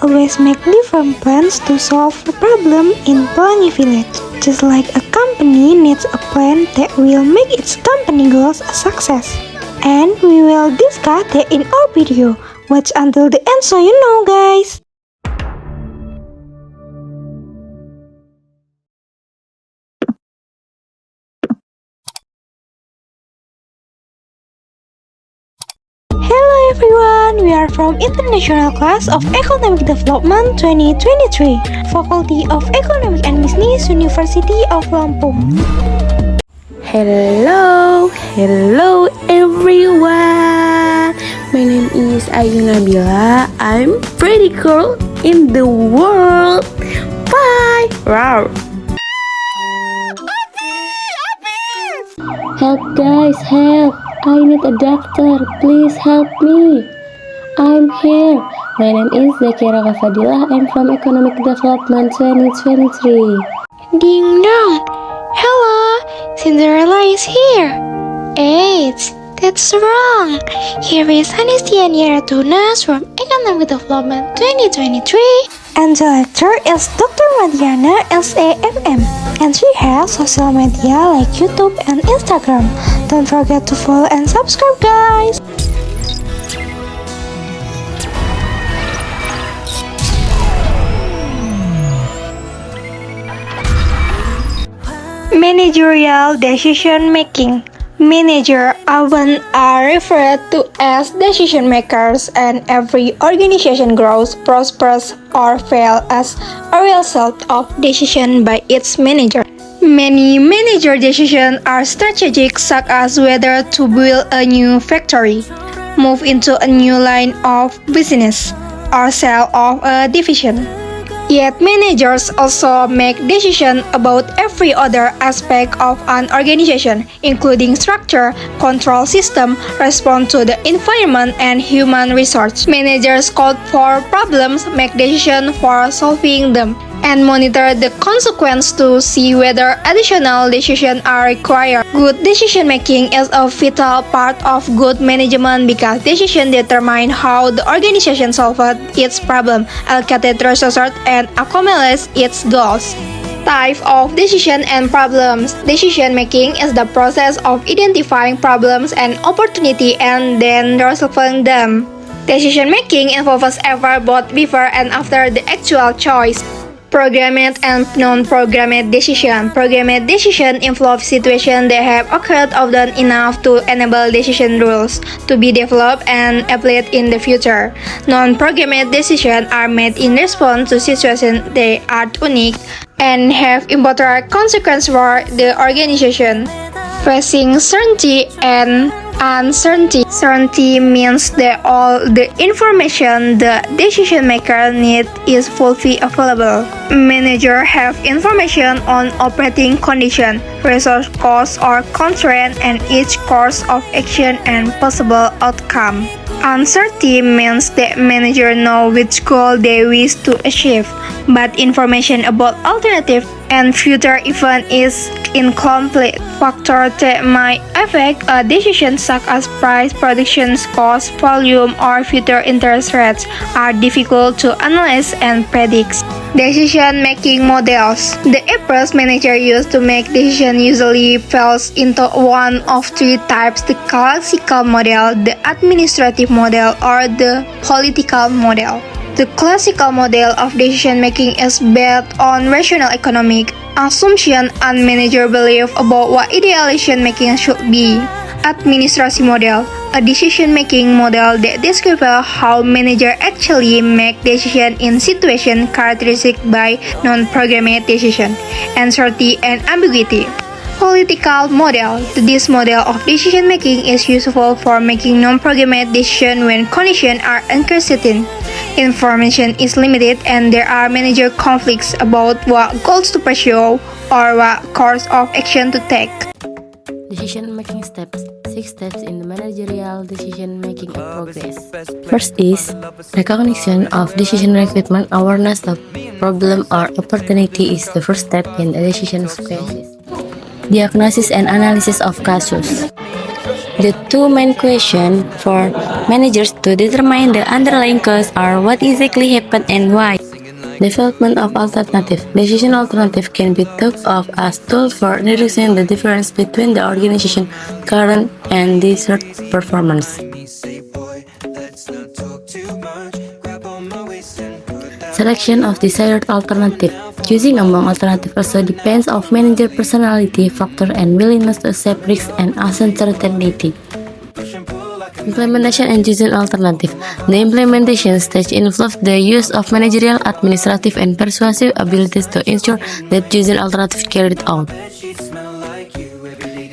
always make different plans to solve a problem in Pelangi village. Just like a company needs a plan that will make its company goals a success. And we will discuss that in our video. Watch until the end so you know, guys. Hello everyone, we are from International Class of Economic Development 2023, Faculty of Economic and Business, University of Lampung. Hello everyone. My name is Aghnia R.H. I'm pretty girl in the world. Bye. Wow. Help guys, help! I need a doctor, please help me. I'm here. My name is Zakira Kafadilah. I'm from Economic Development 2023. Ding dong! Hello, Cinderella is here. H, that's wrong. Here is Hanesty Aghnia R.H from Economic Development 2023. And the lecturer is Dr. Mariana S.A.M.M. And she has social media like YouTube and Instagram. Don't forget to follow and subscribe, guys. Managerial decision making. Manager often are referred to as decision makers, and every organization grows, prospers, or fails as a result of decision by its manager. Many manager decisions are strategic, such as whether to build a new factory, move into a new line of business, or sell off a division. Yet managers also make decisions about every other aspect of an organization, including structure, control system, response to the environment, and human resources. Managers code for problems, make decisions for solving them, and monitor the consequence to see whether additional decisions are required. Good decision making is a vital part of good management because decisions determine how the organization solves its problem, allocated resources, and accommodates its goals. Type of decision and problems. Decision making is the process of identifying problems and opportunity and then resolving them. Decision making involves effort both before and after the actual choice. Programmed and non-programmed decision. Programmed decision involve situations that have occurred often enough to enable decision rules to be developed and applied in the future. Non-programmed decisions are made in response to situations that are unique and have important consequences for the organization. Facing certainty and uncertainty. Certainty means that all the information the decision maker needs is fully available. Managers have information on operating conditions, resource costs or constraints, and each course of action and possible outcome. Uncertainty means that managers know which goal they wish to achieve, but information about alternative and future events is incomplete. Factors that might affect a decision, such as price, production cost, volume, or future interest rates, are difficult to analyze and predict. Decision-making models. The approach managers use to make decisions usually falls into one of three types: the classical model, the administrative model, or the political model. The classical model of decision-making is based on rational economic assumption and manager belief about what ideal decision-making should be. Administrative model, a decision-making model that describes how managers actually make decisions in situations characterized by non-programmed decision, uncertainty, and ambiguity. Political model. This model of decision-making is useful for making non-programmed decisions when conditions are uncertain, information is limited, and there are manager conflicts about what goals to pursue or what course of action to take. Decision-making steps. 6 steps in the managerial decision-making in progress. First is recognition of decision recruitment. Awareness of problem or opportunity is the first step in the decision process. Diagnosis and analysis of cases. The two main questions for managers to determine the underlying cause are what exactly happened and why. Development of alternative. Decision alternative can be thought of as tool for reducing the difference between the organization's current and desired performance. Selection of desired alternative. Choosing among alternatives also depends on manager personality factor and willingness to accept risks and uncertainty. Implementation and choosing alternative. The implementation stage involves the use of managerial, administrative, and persuasive abilities to ensure that choosing alternative carried out.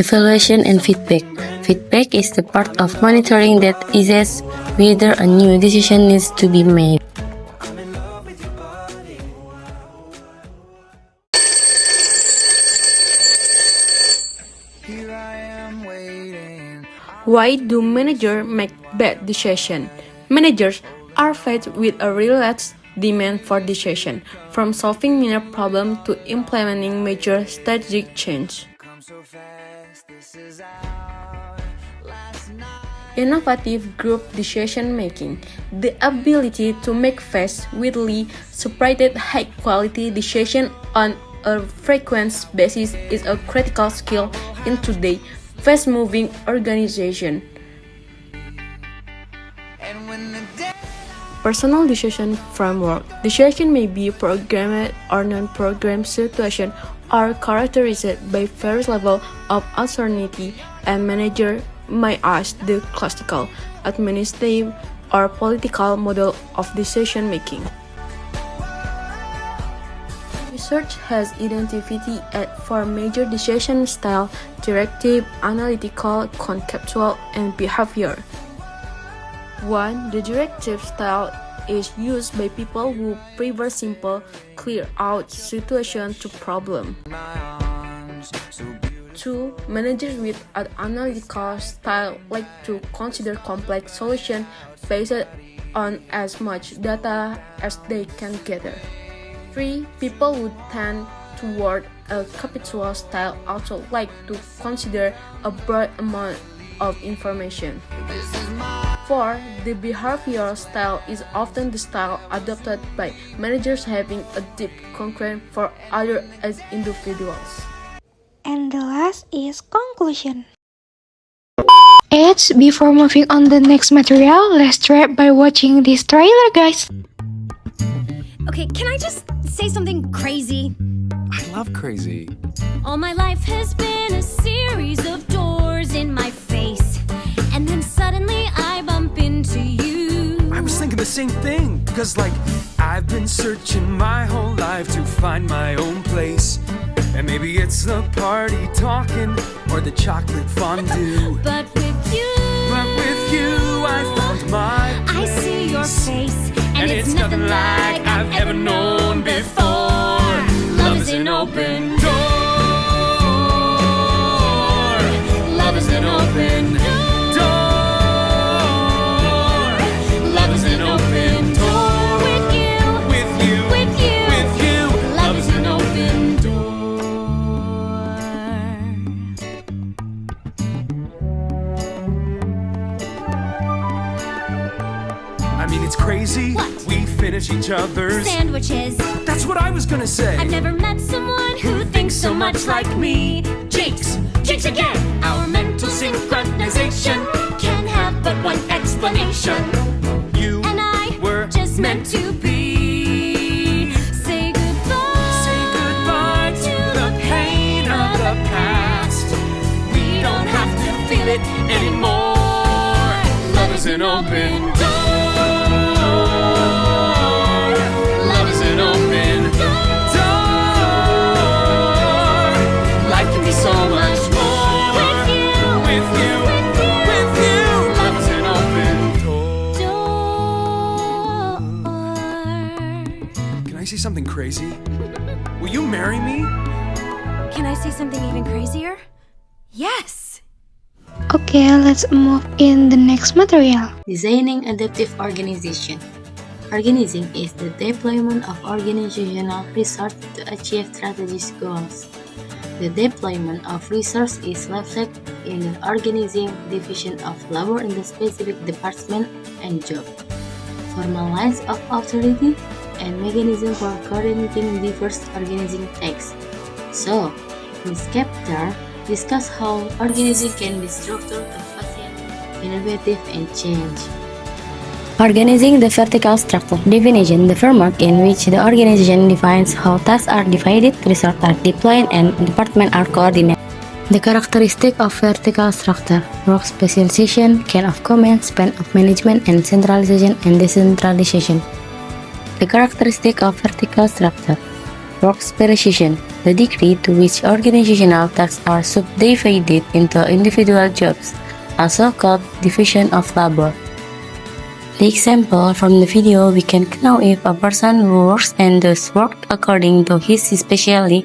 Evaluation and feedback. Feedback is the part of monitoring that assesses whether a new decision needs to be made. Why do managers make bad decisions? Managers are faced with a relentless demand for decision, from solving minor problems to implementing major strategic change. Innovative group decision making. The ability to make fast, widely separated, high-quality decisions on a frequent basis is a critical skill in today's fast-moving organization. Personal decision framework. Decision may be programmed or non-programmed situation are characterized by various levels of uncertainty, and manager may ask the classical, administrative, or political model of decision making. Research has identified four major decision styles: directive, analytical, conceptual, and behavior. 1. The directive style is used by people who prefer simple, clear-out solution to problem. 2. Managers with an analytical style like to consider complex solutions based on as much data as they can gather. 3. People who tend toward a conceptual style also like to consider a broad amount of information. 4. The behavioral style is often the style adopted by managers having a deep concern for others as individuals. And the last is conclusion. Before moving on the next material, let's start by watching this trailer, guys. Okay, can I just say something crazy? I love crazy. All my life has been a series of doors in my face, and then suddenly I bump into you. I was thinking the same thing, cause I've been searching my whole life to find my own place. And maybe it's the party talking or the chocolate fondue. But with you, I found my place. I see your face, and it's nothing like I've ever known before. Love is an open door. Love is an open door. Love is an open door. With you, love is an open door. I mean, it's crazy. What? We finish each other's Sandwiches. That's what I was gonna say. I've never met someone who thinks so much like me. Jinx again. Our mental synchronization can have but one explanation. You And I were just meant to be. Say goodbye to the pain of the past. We don't have to feel it anymore. Love is an open door. Love is an open door. Life can be so much more with you. Love is an open door. Can I say something crazy? Will you marry me? Can I say something even crazier? Yes! Okay, let's move in the next material. Designing adaptive organization. Organizing is the deployment of organizational resources to achieve strategic goals. The deployment of resources is reflected in the organizing division of labor in the specific department and job. Formal lines of authority and mechanism for coordinating diverse organizing tasks. So, this chapter discuss how organizing can be structured to facilitate innovative and change. Organizing the vertical structure. Definition: the framework in which the organization defines how tasks are divided, resources are deployed, and departments are coordinated. The characteristic of vertical structure: work specialization, chain of command, span of management, and centralization and decentralization. The characteristic of vertical structure: work specialization, the degree to which organizational tasks are subdivided into individual jobs, also called division of labor. The example from the video, we can know if a person works and does work according to his specialty,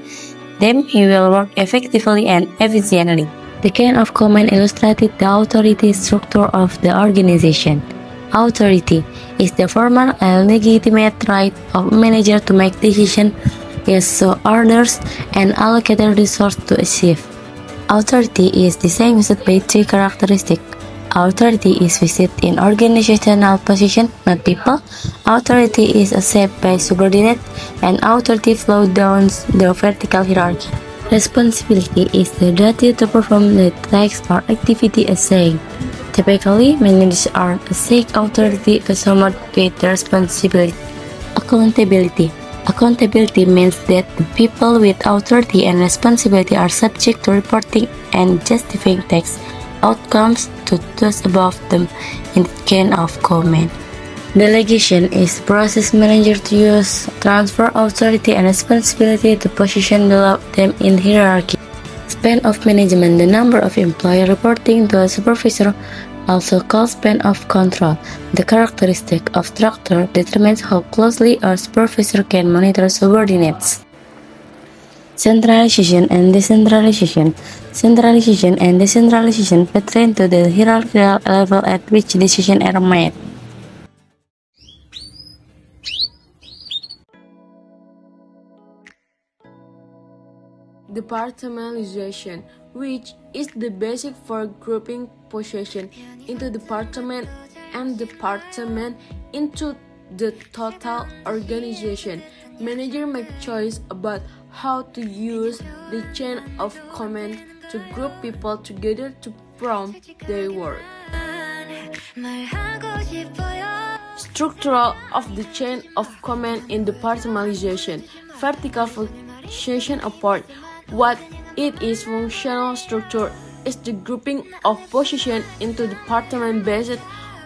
then he will work effectively and efficiently. The chain of command illustrated the authority structure of the organization. Authority is the formal and legitimate right of a manager to make decisions, issue orders, and allocate resources to achieve. Authority is distinguished by three characteristics. Authority is vested in organizational position, not people. Authority is accepted by subordinates, and authority flows down the vertical hierarchy. Responsibility is the duty to perform the task or activity assigned. Typically, managers are assigned authority to someone with responsibility. Accountability. Accountability means that the people with authority and responsibility are subject to reporting and justifying task outcomes to those above them in the chain of command. Delegation is process manager to use transfer authority and responsibility to position below them in hierarchy. Span of management, the number of employees reporting to a supervisor, also called span of control. The characteristic of structure determines how closely a supervisor can monitor subordinates. Centralization and decentralization. Centralization and decentralization pertain to the hierarchical level at which decisions are made. Departmentalization, which is the basic for grouping position into department and department into the total organization. Manager make choice about how to use the chain of command to group people together to perform their work. Structural of the chain of command in departmentalization. Vertical function apart. What it is functional structure is the grouping of position into department based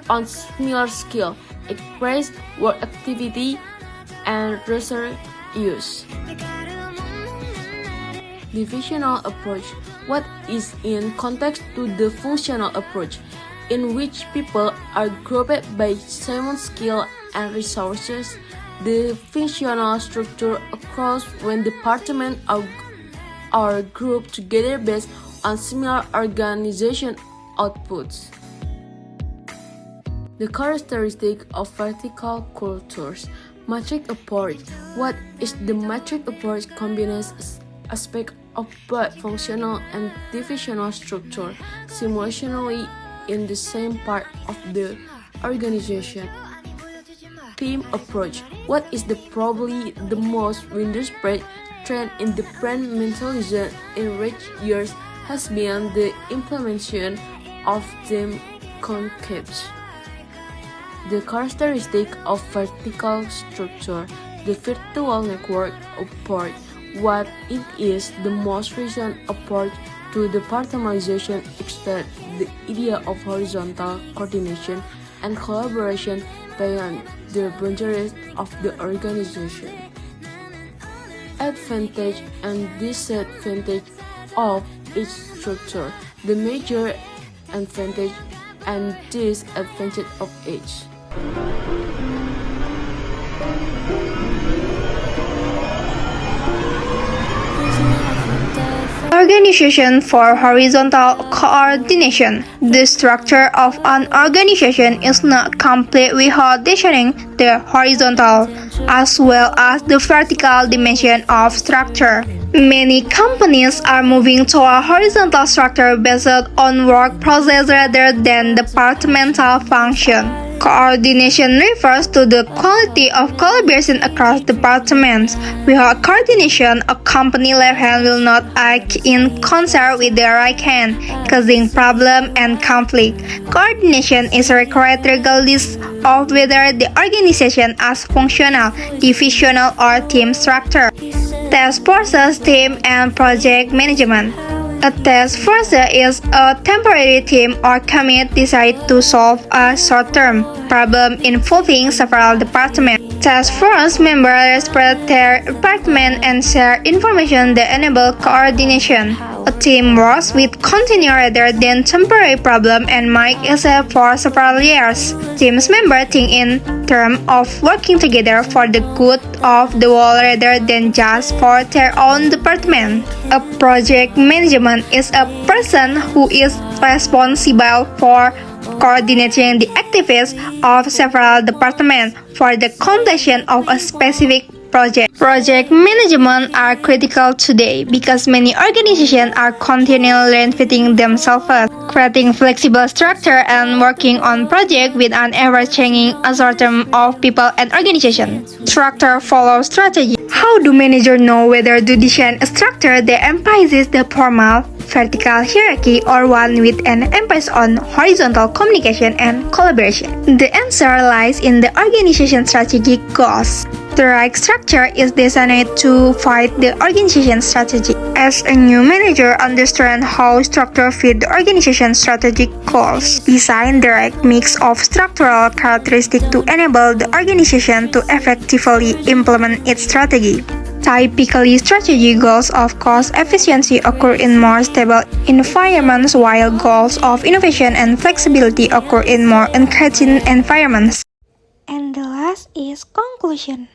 on similar skill, express work activity, and resource use. Divisional approach. What is in context to the functional approach, in which people are grouped by same skill and resources. The functional structure occurs when departments are grouped together based on similar organization outputs. The characteristic of vertical cultures. Matrix approach. What is the matrix approach combines aspects of both functional and divisional structure simultaneously in the same part of the organization. Team approach. What is probably the most widespread trend in departmentalism in recent years has been the implementation of team concepts. The characteristic of vertical structure. The virtual network approach. What it is the most recent approach to departmentalization extends the idea of horizontal coordination and collaboration beyond the boundaries of the organization. Advantage and disadvantage of each structure. The major advantage and disadvantage of each. Organization for horizontal coordination. The structure of an organization is not complete without defining the horizontal as well as the vertical dimension of structure. Many companies are moving to a horizontal structure based on work process rather than departmental function. Coordination refers to the quality of collaboration across departments. Without coordination, a company left hand will not act in concert with the right hand, causing problem and conflict. Coordination is required regardless of whether the organization is functional, divisional, or team structure. Task forces, team, and project management. A task force is a temporary team or committee designed to solve a short-term problem involving several departments. Task force members spread their department and share information that enable coordination. A team works with continuous rather than temporary problem and might exist for several years. Teams members think in terms of working together for the good of the whole rather than just for their own department. A project management is a person who is responsible for coordinating the activities of several departments for the completion of a specific project. Project management are critical today because many organizations are continually reinventing themselves, creating flexible structure and working on projects with an ever-changing assortment of people and organizations. Structure follows strategy. How do managers know whether to design a structure that emphasizes the formal, vertical hierarchy or one with an emphasis on horizontal communication and collaboration? The answer lies in the organization strategic goals. The right structure is designed to fit the organization strategy. As a new manager, understand how structure fit the organization strategic goals. Design the right mix of structural characteristics to enable the organization to effectively implement its strategy. Typically, strategy goals of cost efficiency occur in more stable environments, while goals of innovation and flexibility occur in more engaging environments. And the last is conclusion.